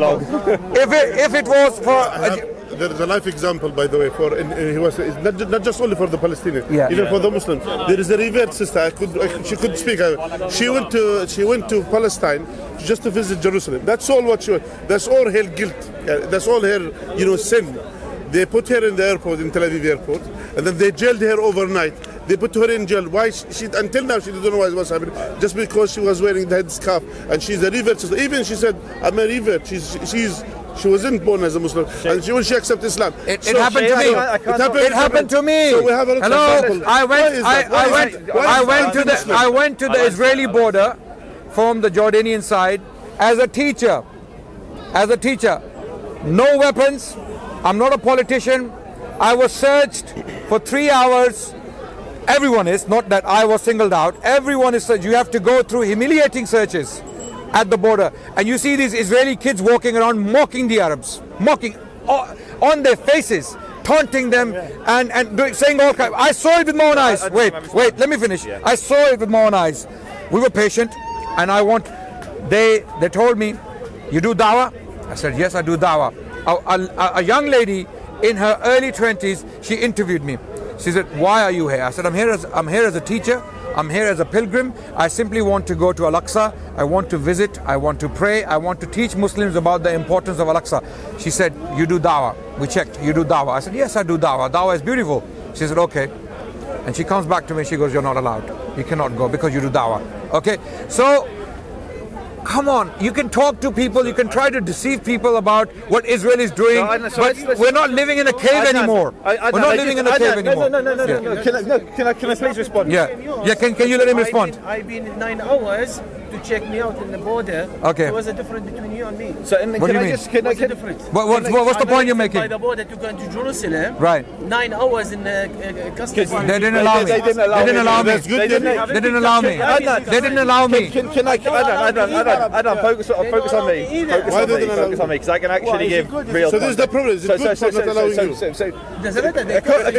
no. If it was for there is a life example, by the way, for he was not just only for the Palestinians, even for the Muslims. There is a revert sister. She could speak. She went to Palestine just to visit Jerusalem. That's all what she. That's all her guilt. That's all her sin. They put her in the airport, in Tel Aviv airport, and then they jailed her overnight. They put her in jail. Why? She until now she didn't know what was happening. Just because she was wearing the headscarf, and she's a revert sister. Even she said, "I'm a revert." She wasn't born as a Muslim, and when she accepted Islam. It happened to me. It happened to me. So we have a Hello, I went to the Israeli border from the Jordanian side as a teacher. No weapons. I'm not a politician. I was searched for 3 hours. Everyone is, not that I was singled out. Everyone is searched. You have to go through humiliating searches at the border, and you see these Israeli kids walking around mocking the Arabs, mocking on their faces, taunting them, and saying all kinds. I saw it with my own eyes. Wait, let me finish. I saw it with my own eyes. We were patient, and they told me, "You do dawah?" I said, "Yes, I do dawah." A young lady in her early 20s, she interviewed me. She said, "Why are you here?" I said, I'm here as a teacher. I'm here as a pilgrim. I simply want to go to Al-Aqsa. I want to visit. I want to pray. I want to teach Muslims about the importance of Al-Aqsa. She said, "You do dawah." We checked. "You do dawah?" I said, "Yes, I do dawah. Dawah is beautiful." She said, "Okay." And she comes back to me. She goes, "You're not allowed. You cannot go because you do dawah." Okay. So, come on, you can talk to people, you can try to deceive people about what Israel is doing, but we're not living in a cave anymore. We're not living in a cave anymore. No. Can I please respond? Yeah. Can you let him respond? I've been 9 hours to check me out in the border. Okay. There was a difference between you and me. So, what do you mean? What's the difference? What's the point you're making? By the border to go into Jerusalem. Right. 9 hours in custody. They didn't allow me. They didn't allow me. They didn't allow me. They didn't allow me. Can I, Adnan, focus on me. Focus on me, because I can actually give real. So this is the problem. It's good for not allowing you.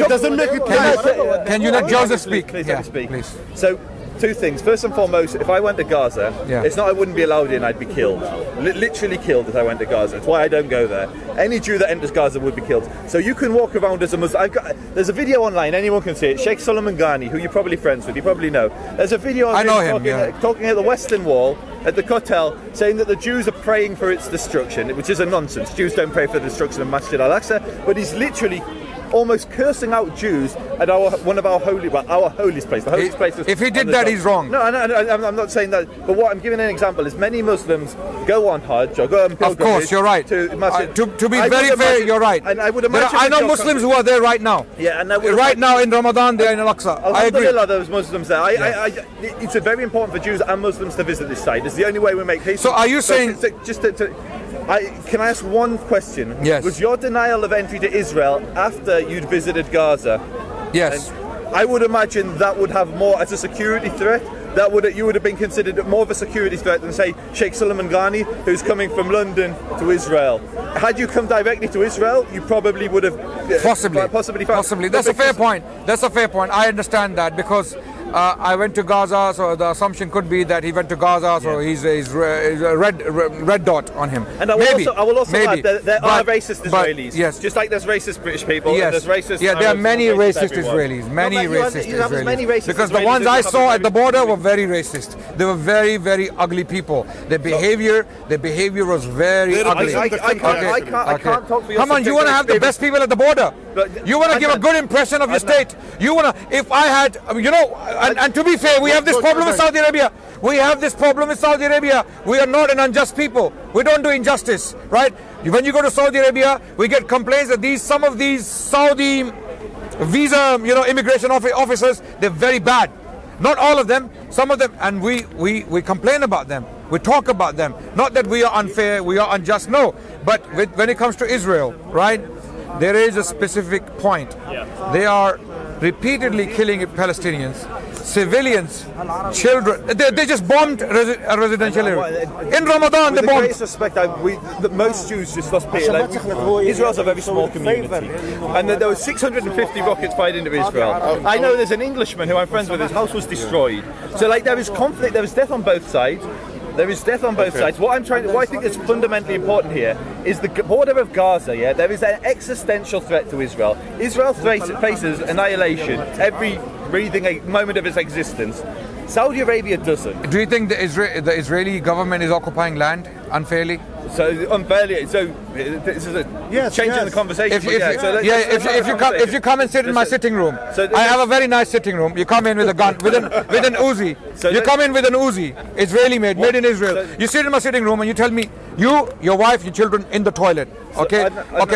It doesn't make it clear. Can you let Joseph speak? Please let me speak. Please. So, two things. First and foremost, if I went to Gaza, it's not I wouldn't be allowed in, I'd be killed. Literally killed if I went to Gaza. It's why I don't go there. Any Jew that enters Gaza would be killed. So you can walk around as a Muslim. there's a video online, anyone can see it. Sheikh Solomon Ghani, who you're probably friends with, you probably know. There's a video of him talking at the Western Wall, at the Kotel, saying that the Jews are praying for its destruction, which is a nonsense. Jews don't pray for the destruction of Masjid al-Aqsa, but he's literally almost cursing out Jews at one of our holiest place. The holiest place. If he did that, he's wrong. No, I'm not saying that. But what I'm giving an example is many Muslims go on Hajj or go on pilgrimage. Of course, you're right. To be very fair, you're right. And I would imagine I know Muslims who are there right now. Yeah, and right now in Ramadan, they're in Al-Aqsa. I agree. Those Muslims there. It's very important for Jews and Muslims to visit this site. It's the only way we make peace. So are you saying? Can I ask one question? Yes. Was your denial of entry to Israel after you'd visited Gaza? Yes. And I would imagine that would have more as a security threat. You would have been considered more of a security threat than, say, Sheikh Solomon Ghani, who's coming from London to Israel. Had you come directly to Israel, you probably would have possibly. That's a fair point. I understand that because I went to Gaza, so the assumption could be that he went to Gaza, so he's a red dot on him. And I will also add that there are racist Israelis. Yes. Just like there's racist British people. Yes. And there's racist. Yeah, there are many racist Israelis. Many racist Israelis. Because the ones I saw at the border were very racist. They were very, very ugly people. Their behavior was very ugly. I can't talk for you. Come on, you want to have the best people at the border. You want to give a good impression of your state. You want to, if I had, and to be fair, we have this problem with Saudi Arabia. We are not an unjust people. We don't do injustice, right? When you go to Saudi Arabia, we get complaints that some of these Saudi visa, immigration officers, they're very bad. Not all of them, some of them, and we complain about them. We talk about them. Not that we are unfair, we are unjust, no. But when it comes to Israel, right, there is a specific point. They are repeatedly killing Palestinians, civilians, children. They just bombed a residential area. In Ramadan, they bombed. I suspect that most Jews just lost pity. Israel's a very small community, and there were 650 rockets fired into Israel. I know there's an Englishman who I'm friends with. His house was destroyed. So there is conflict. There is death on both sides. There is death on both sides. What I think is fundamentally important here is the border of Gaza. Yeah, there is an existential threat to Israel. Israel faces annihilation every breathing moment of its existence. Saudi Arabia doesn't. Do you think the Israeli government is occupying land unfairly? So unfairly. So this is a change in the conversation. If you come and sit in my sitting room, I have a very nice sitting room. You come in with a gun, with an Uzi. You come in with an Uzi, Israeli made in Israel. You sit in my sitting room and you tell me, your wife, your children in the toilet. Okay,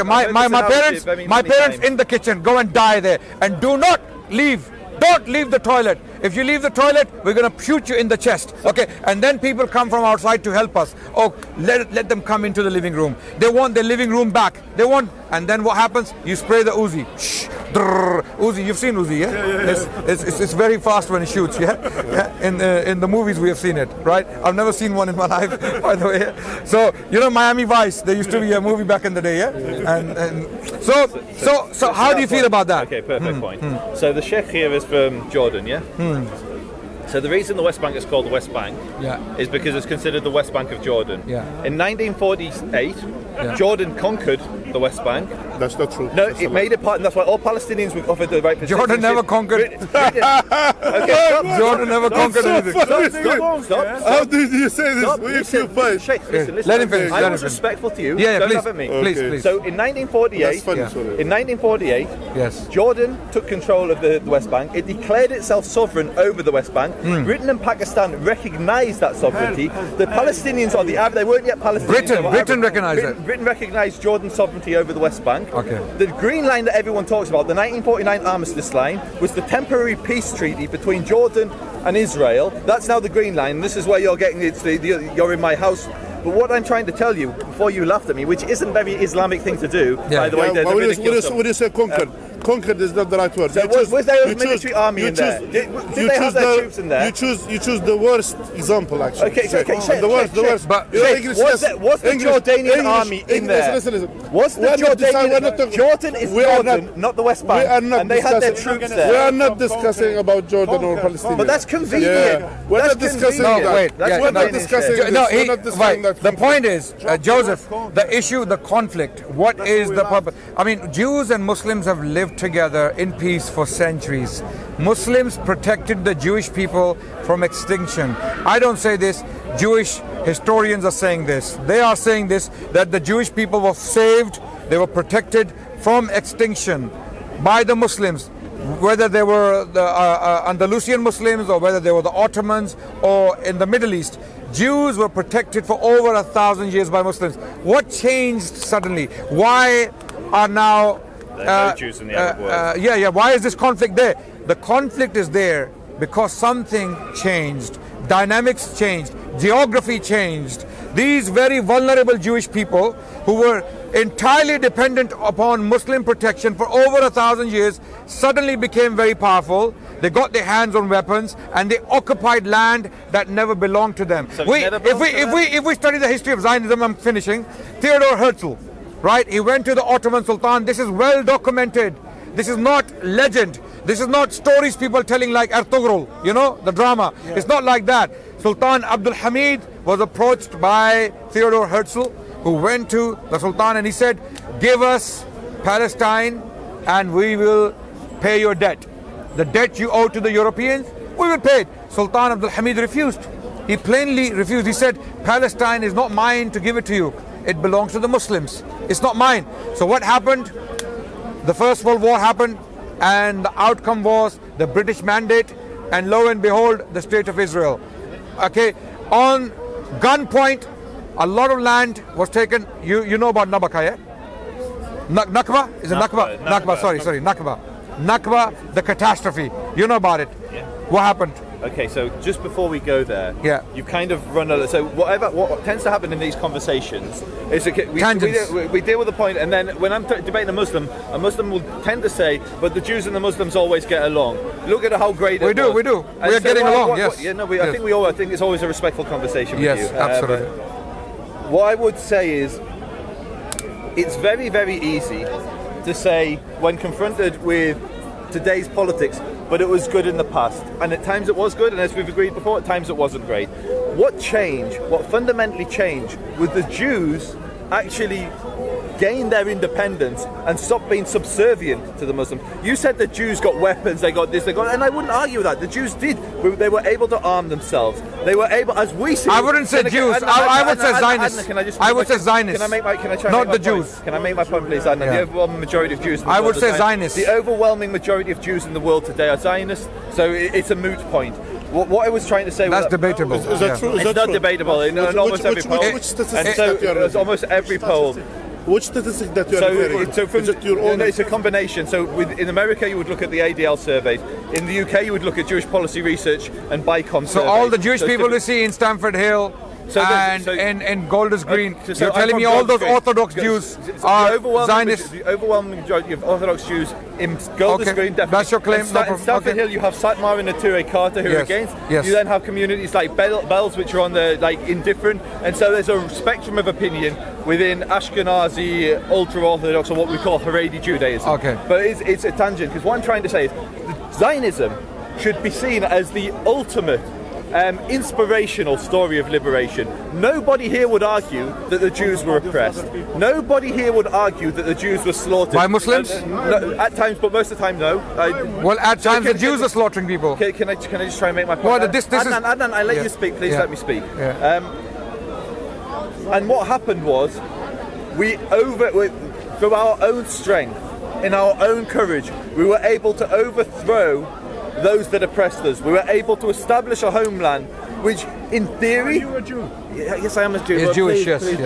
my parents in the kitchen. Go and die there, and do not leave. Don't leave the toilet. If you leave the toilet, we're going to shoot you in the chest. Okay, and then people come from outside to help us. Oh, let them come into the living room. They want their living room back. And then what happens? You spray the Uzi. Shh, drrr, Uzi. You've seen Uzi, yeah? It's very fast when it shoots, yeah. In the movies we have seen it, right? I've never seen one in my life, by the way. So Miami Vice. There used to be a movie back in the day, yeah. And so how do you feel about that? Okay, perfect point. So the Sheikh here is from Jordan, yeah. So the reason the West Bank is called the West Bank is because it's considered the West Bank of Jordan. Yeah. In 1948, Jordan conquered the West Bank. That's not true. No, it made it part, and that's why all Palestinians were offered the right to Jordan never conquered. Okay, stop. Jordan never conquered anything. Stop. How did you say this? Listen. Let him finish. I was respectful to you. Yeah, Don't please. have at me. Please. So in 1948, Yes. Jordan took control of the West Bank. It declared itself sovereign over the West Bank. Britain and Pakistan recognized that sovereignty. The Palestinians on the Arab, they weren't yet Palestinians. Britain recognized it. Britain recognized Jordan's sovereignty over the West Bank. Okay. The green line that everyone talks about, the 1949 armistice line, was the temporary peace treaty between Jordan and Israel. That's now the green line. This is where you're getting you're in my house. But what I'm trying to tell you, before you laughed at me, which isn't a very Islamic thing to do, by the way, what do you say conquered? Conquered is not the right word. So was there a military army in there? Did they have their troops in there? You choose the worst example, actually. Okay. The worst. But was the Jordanian army in there? Listen. Was the Jordanian? Jordan is Jordan, not the West Bank, and they had their troops there. We are not discussing about Jordan or Palestine. But that's convenient. We're not discussing that. We're not discussing this. The point is, Joseph, the issue, the conflict. What is the purpose? I mean, Jews and Muslims have lived together in peace for centuries. Muslims protected the Jewish people from extinction. I don't say this. Jewish historians are saying this. They are saying this, that the Jewish people were saved, they were protected from extinction by the Muslims, whether they were the Andalusian Muslims or whether they were the Ottomans or in the Middle East. Jews were protected for over 1,000 years by Muslims. What changed suddenly? Why are now Jews in the Arab world? Why is this conflict there? The conflict is there because something changed. Dynamics changed. Geography changed. These very vulnerable Jewish people who were entirely dependent upon Muslim protection for over 1,000 years suddenly became very powerful. They got their hands on weapons and they occupied land that never belonged to them. So if we study the history of Zionism, I'm finishing. Theodor Herzl, right? He went to the Ottoman Sultan. This is well documented. This is not legend. This is not stories people telling like Ertugrul, the drama. Yeah. It's not like that. Sultan Abdul Hamid was approached by Theodor Herzl, who went to the Sultan and he said, give us Palestine and we will pay your debt. The debt you owe to the Europeans, we will pay it. Sultan Abdul Hamid refused. He plainly refused. He said, Palestine is not mine to give it to you. It belongs to the Muslims. It's not mine. So what happened? The First World War happened and the outcome was the British mandate and lo and behold, the State of Israel. Okay, on gunpoint, a lot of land was taken. You know about Nakba, yeah? Nakba? Is it Nakba? Nakba, sorry, Nakba. Nakba, the catastrophe. You know about it. Yeah. What happened? Okay, so just before we go there, you kind of run a... So what tends to happen in these conversations is we deal with the point, and then when I'm debating a Muslim will tend to say, but the Jews and the Muslims always get along. Look at how great we do. We are getting along, yes. I think it's always a respectful conversation with you. Yes, absolutely. What I would say is, it's very, very easy to say, when confronted with today's politics, but it was good in the past, and at times it was good, and as we've agreed before, at times it wasn't great. what fundamentally changed, was the Jews actually gained their independence and stopped being subservient to the Muslims. You said the Jews got weapons, they got this, they got, and I wouldn't argue with that. The Jews did. They were able to arm themselves. They were able, as we see. I wouldn't say Jews. I would say Zionists. I would say Zionists. Not the Jews. Can I make my point, please, Adnan? The overwhelming majority of Jews in the world I would say Zionists. The overwhelming majority of Jews in the world today are Zionists, so it's a moot point. What I was trying to say was... That's debatable. Is that true? It's not debatable. In almost every poll. Which statistic? Almost every poll. Which statistic that you're referring to? Is it your own? It's a combination. So in America, you would look at the ADL surveys. In the UK, you would look at Jewish policy research and BICOM surveys. So all the Jewish people we see in Stamford Hill and Golders Green, you're telling me all those Orthodox Jews are Zionists? The overwhelming majority of Orthodox Jews in Golders Green, definitely. That's your claim. In Stamford Hill, you have Satmar and Nature Carter who are against. You then have communities like Bells, which are on the indifferent. And so there's a spectrum of opinion within Ashkenazi, ultra-Orthodox, or what we call Haredi Judaism. But it's a tangent, because what I'm trying to say is Zionism should be seen as the ultimate inspirational story of liberation. Nobody here would argue that the Jews were oppressed. Nobody here would argue that the Jews were slaughtered. By Muslims? No, at times, but most of the time, no. Well, at times the Jews are slaughtering people. Can I just try and make my point? Well, Adnan, I let you speak. Please let me speak. And what happened was, through our own strength, in our own courage, we were able to overthrow those that oppressed us. We were able to establish a homeland which, in theory... Are you a Jew? Yes, I am a Jew. He's Jewish, yes. Please.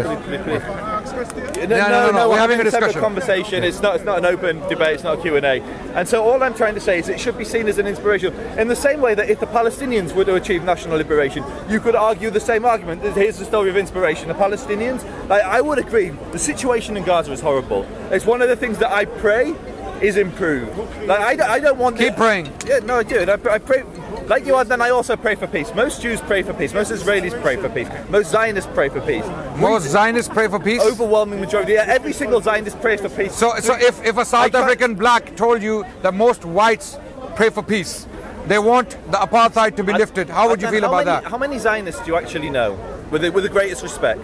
No, we're having a discussion. Conversation. It's not an open debate, it's not a Q&A. And so all I'm trying to say is it should be seen as an inspiration. In the same way that if the Palestinians were to achieve national liberation, you could argue the same argument. Here's the story of inspiration. The Palestinians, I would agree, the situation in Gaza is horrible. It's one of the things that I pray is improved. I don't want... Keep praying. Yeah, no, I do. I pray... Like you, Adnan, I also pray for peace. Most Jews pray for peace. Most Israelis pray for peace. Most Zionists pray for peace. Most Zionists pray for peace? Overwhelming majority. Yeah, every single Zionist prays for peace. So if a South African black told you that most whites pray for peace, they want the apartheid to be lifted, how would you feel about that? How many Zionists do you actually know, with the greatest respect?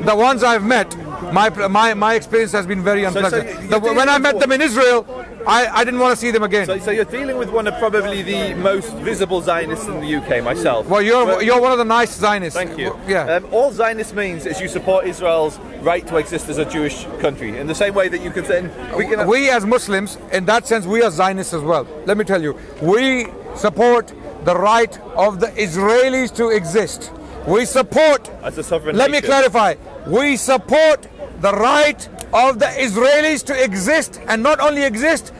The ones I've met, my experience has been very unpleasant. When I met them in Israel, I didn't want to see them again. So you're dealing with one of probably the most visible Zionists in the UK, myself. Well, you're one of the nice Zionists. Thank you. Yeah. All Zionist means is you support Israel's right to exist as a Jewish country. In the same way that you can say... We as Muslims, in that sense, we are Zionists as well. Let me tell you, we support the right of the Israelis to exist. We support... As a sovereign Let nation. me clarify. We support the right of the Israelis to exist, and not only exist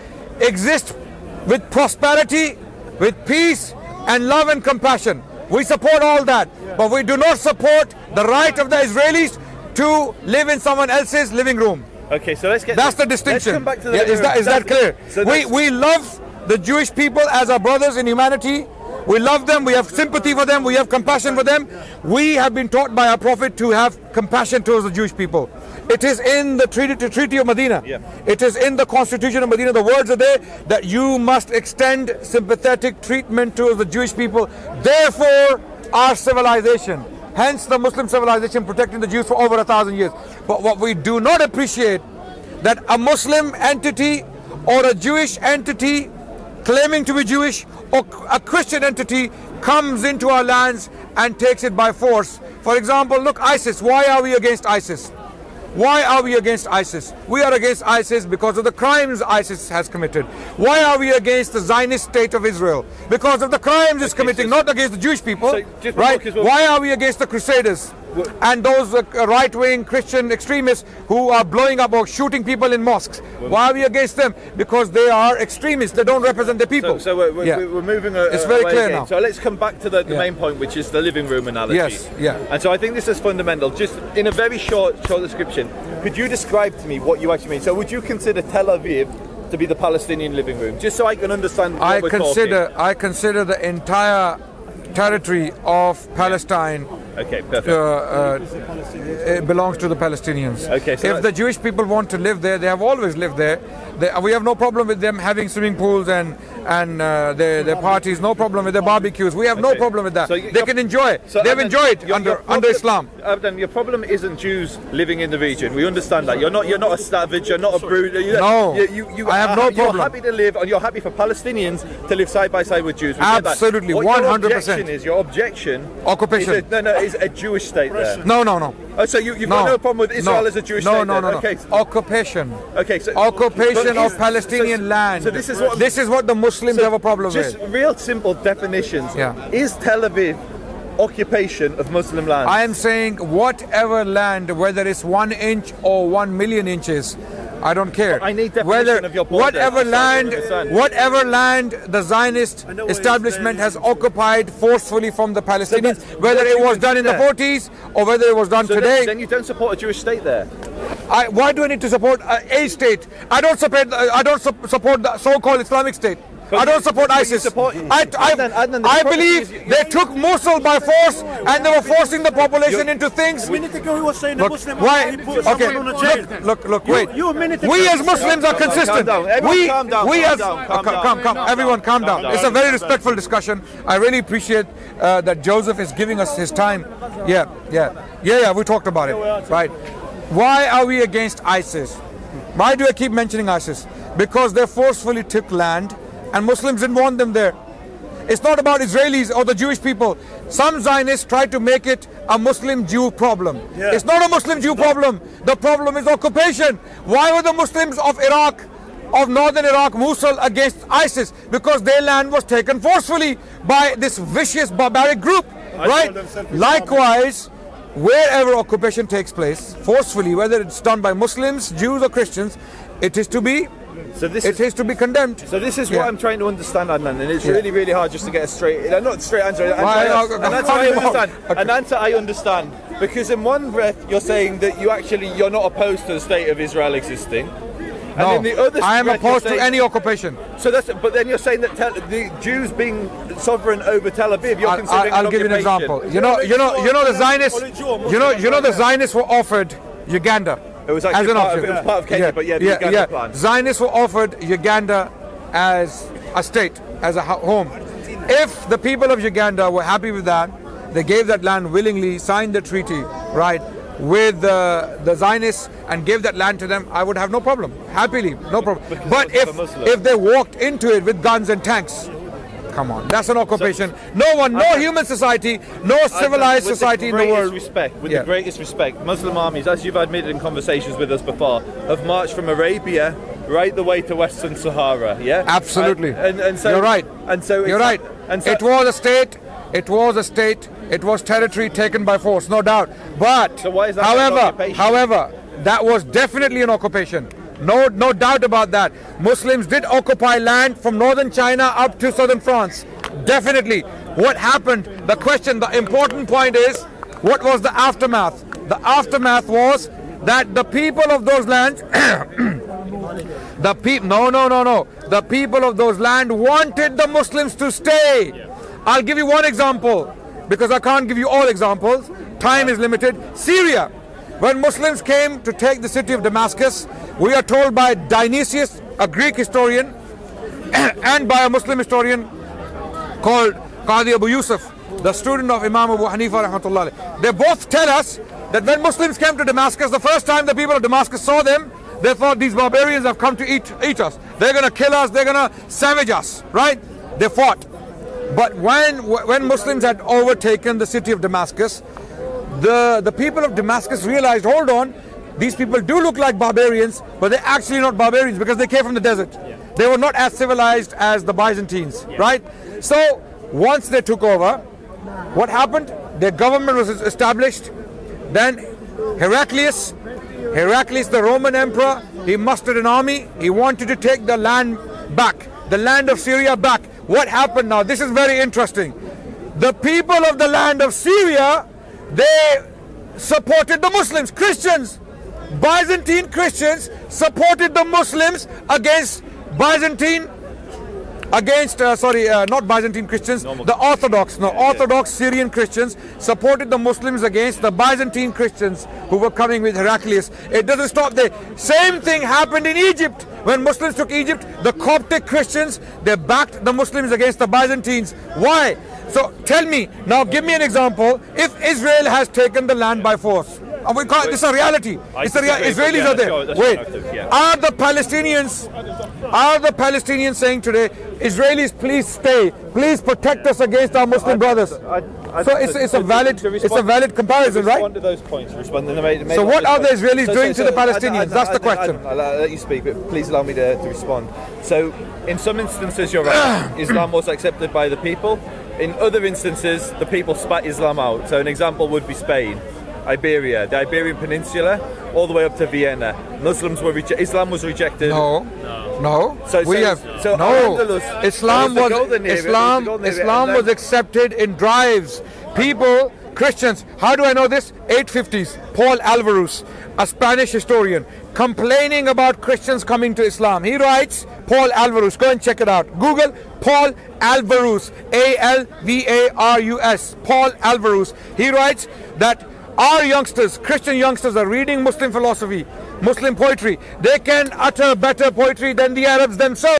with prosperity, with peace and love and compassion. We support all that, but we do not support the right of the Israelis to live in someone else's living room. Okay, so let's get... That's the distinction. Let's come back to the is that clear? So we love the Jewish people as our brothers in humanity. We love them, we have sympathy for them, we have compassion for them. We have been taught by our Prophet to have compassion towards the Jewish people. It is in the Treaty of Medina. It is in the Constitution of Medina. The words are there that you must extend sympathetic treatment towards the Jewish people. Therefore, our civilization, hence the Muslim civilization protecting the Jews for over 1,000 years. But what we do not appreciate, that a Muslim entity or a Jewish entity claiming to be Jewish or a Christian entity comes into our lands and takes it by force. For example, look, ISIS. Why are we against ISIS? Why are we against ISIS? We are against ISIS because of the crimes ISIS has committed. Why are we against the Zionist state of Israel? Because of the crimes it's committing, not against the Jewish people. Right? Why are we against the Crusaders and those right-wing Christian extremists who are blowing up or shooting people in mosques? Why are we against them? Because they are extremists. They don't represent the people. So we're moving it's very clear again. now. So let's come back to the main point, which is the living room analogy. Yes, yeah. And so I think this is fundamental. Just in a very short description, could you describe to me what you actually mean? So would you consider Tel Aviv to be the Palestinian living room? Just so I can understand what we're talking. I consider the entire territory of Palestine okay, perfect. It belongs to the Palestinians. Okay, so if the Jewish people want to live there, they have always lived there. We have no problem with them having swimming pools and and their parties, no problem with their barbecues. We have no problem with that. So they can enjoy it. They've enjoyed it under Islam. Adnan, your problem isn't Jews living in the region. We understand that. You're not a savage. You're not a brute. No, I have no problem. You're happy to live, and you're happy for Palestinians to live side by side with Jews. Absolutely, 100%. Your objection. Occupation. Is a Jewish state there. No. Oh, so you've got no problem with Israel as a Jewish state? No. Okay. Occupation. Okay. So occupation of Palestinian land. So this is what the Muslims have a problem with. Just real simple definitions. Is Tel Aviv occupation of Muslim land? I am saying whatever land, whether it's 1 inch or 1 million inches, I don't care. But I need definition of your border. Whatever land the Zionist establishment has occupied forcefully from the Palestinians, whether it was done in the 40s or whether it was done today. Then you don't support a Jewish state there. Why do I need to support a state? I don't support the so-called Islamic State. I don't support ISIS. I believe they took Mosul by force and they were forcing the population into things. A minute ago he was saying the Muslim why? He put someone on a jail. Look, wait. We as Muslims are consistent. Everyone calm down. It's a very respectful discussion. I really appreciate that Joseph is giving us his time. Yeah, we talked about it. Right. Why are we against ISIS? Why do I keep mentioning ISIS? Because they forcefully took land and Muslims didn't want them there. It's not about Israelis or the Jewish people. Some Zionists try to make it a Muslim-Jew problem. It's not a Muslim-Jew problem. The problem is occupation. Why were the Muslims of Iraq, of northern Iraq, Mosul, against ISIS? Because their land was taken forcefully by this vicious, barbaric group. Right? Likewise, wherever occupation takes place, forcefully, whether it's done by Muslims, Jews or Christians, it is to be condemned. So this is what I'm trying to understand, Adnan, and it's really, really hard just to get a not straight answer. An answer I understand, because in one breath you're saying that you're not opposed to the state of Israel existing. No, and in the other I am opposed to any occupation. But then you're saying that the Jews being sovereign over Tel Aviv, you're considering I'll give you an example. You know the Zionists. The Zionists were offered Uganda. It was actually part of Kenya, but the Uganda plan. Zionists were offered Uganda as a state, as a home. If the people of Uganda were happy with that, they gave that land willingly, signed the treaty, right, with the Zionists and gave that land to them, I would have no problem. Happily, no problem. But if they walked into it with guns and tanks, come on, that's an occupation. No human society, no civilized society in the world. With the greatest respect, Muslim armies, as you've admitted in conversations with us before, have marched from Arabia right the way to Western Sahara. Yeah, absolutely. And so you're right. And so you're right. And so, it was a state. It was territory taken by force, no doubt. But so why is that however, that was definitely an occupation. No doubt about that. Muslims did occupy land from northern China up to southern France. Definitely. What happened? The important point is, what was the aftermath? The aftermath was that the people of those lands, the people of those lands wanted the Muslims to stay. I'll give you one example, because I can't give you all examples. Time is limited. Syria. When Muslims came to take the city of Damascus, we are told by Dionysius, a Greek historian, and by a Muslim historian called Qadi Abu Yusuf, the student of Imam Abu Hanifa rahmatullah. They both tell us that when Muslims came to Damascus, the first time the people of Damascus saw them, they thought these barbarians have come to eat us. They're going to kill us, they're going to savage us, right? They fought. But when Muslims had overtaken the city of Damascus, the people of Damascus realized, hold on, these people do look like barbarians, but they're actually not barbarians because they came from the desert. They were not as civilized as the Byzantines, right? So once they took over, what happened? Their government was established. Then Heraclius, the Roman emperor, he mustered an army. He wanted to take the land back, the land of Syria back. What happened now? This is very interesting. The people of the land of Syria, they supported the Muslims, Christians. Byzantine Christians supported the Muslims against not Byzantine Christians, the Orthodox Syrian Christians supported the Muslims against the Byzantine Christians who were coming with Heraclius. It doesn't stop there. Same thing happened in Egypt. When Muslims took Egypt, the Coptic Christians, they backed the Muslims against the Byzantines. Why? So tell me, now give me an example, if Israel has taken the land by force. We can't, this is a reality. Israelis are there. Wait, are the Palestinians saying today, Israelis, please stay, please protect us against our Muslim brothers? So it's a valid comparison, right? So what are the Israelis doing to the Palestinians? That's the question. I'll let you speak, but please allow me to respond. So in some instances, you're right. Islam was accepted by the people. In other instances, the people spat Islam out. So an example would be Spain, Iberia, the Iberian Peninsula, all the way up to Vienna. Muslims were Islam was rejected. No. Islam was accepted in drives. People, Christians. How do I know this? 850s. Paul Alvarez, a Spanish historian, complaining about Christians coming to Islam. He writes, Paul Alvarez, go and check it out. Google Paul Alvarez, Alvarus, Paul Alvarez. He writes that our youngsters, Christian youngsters, are reading Muslim philosophy, Muslim poetry. They can utter better poetry than the Arabs themselves.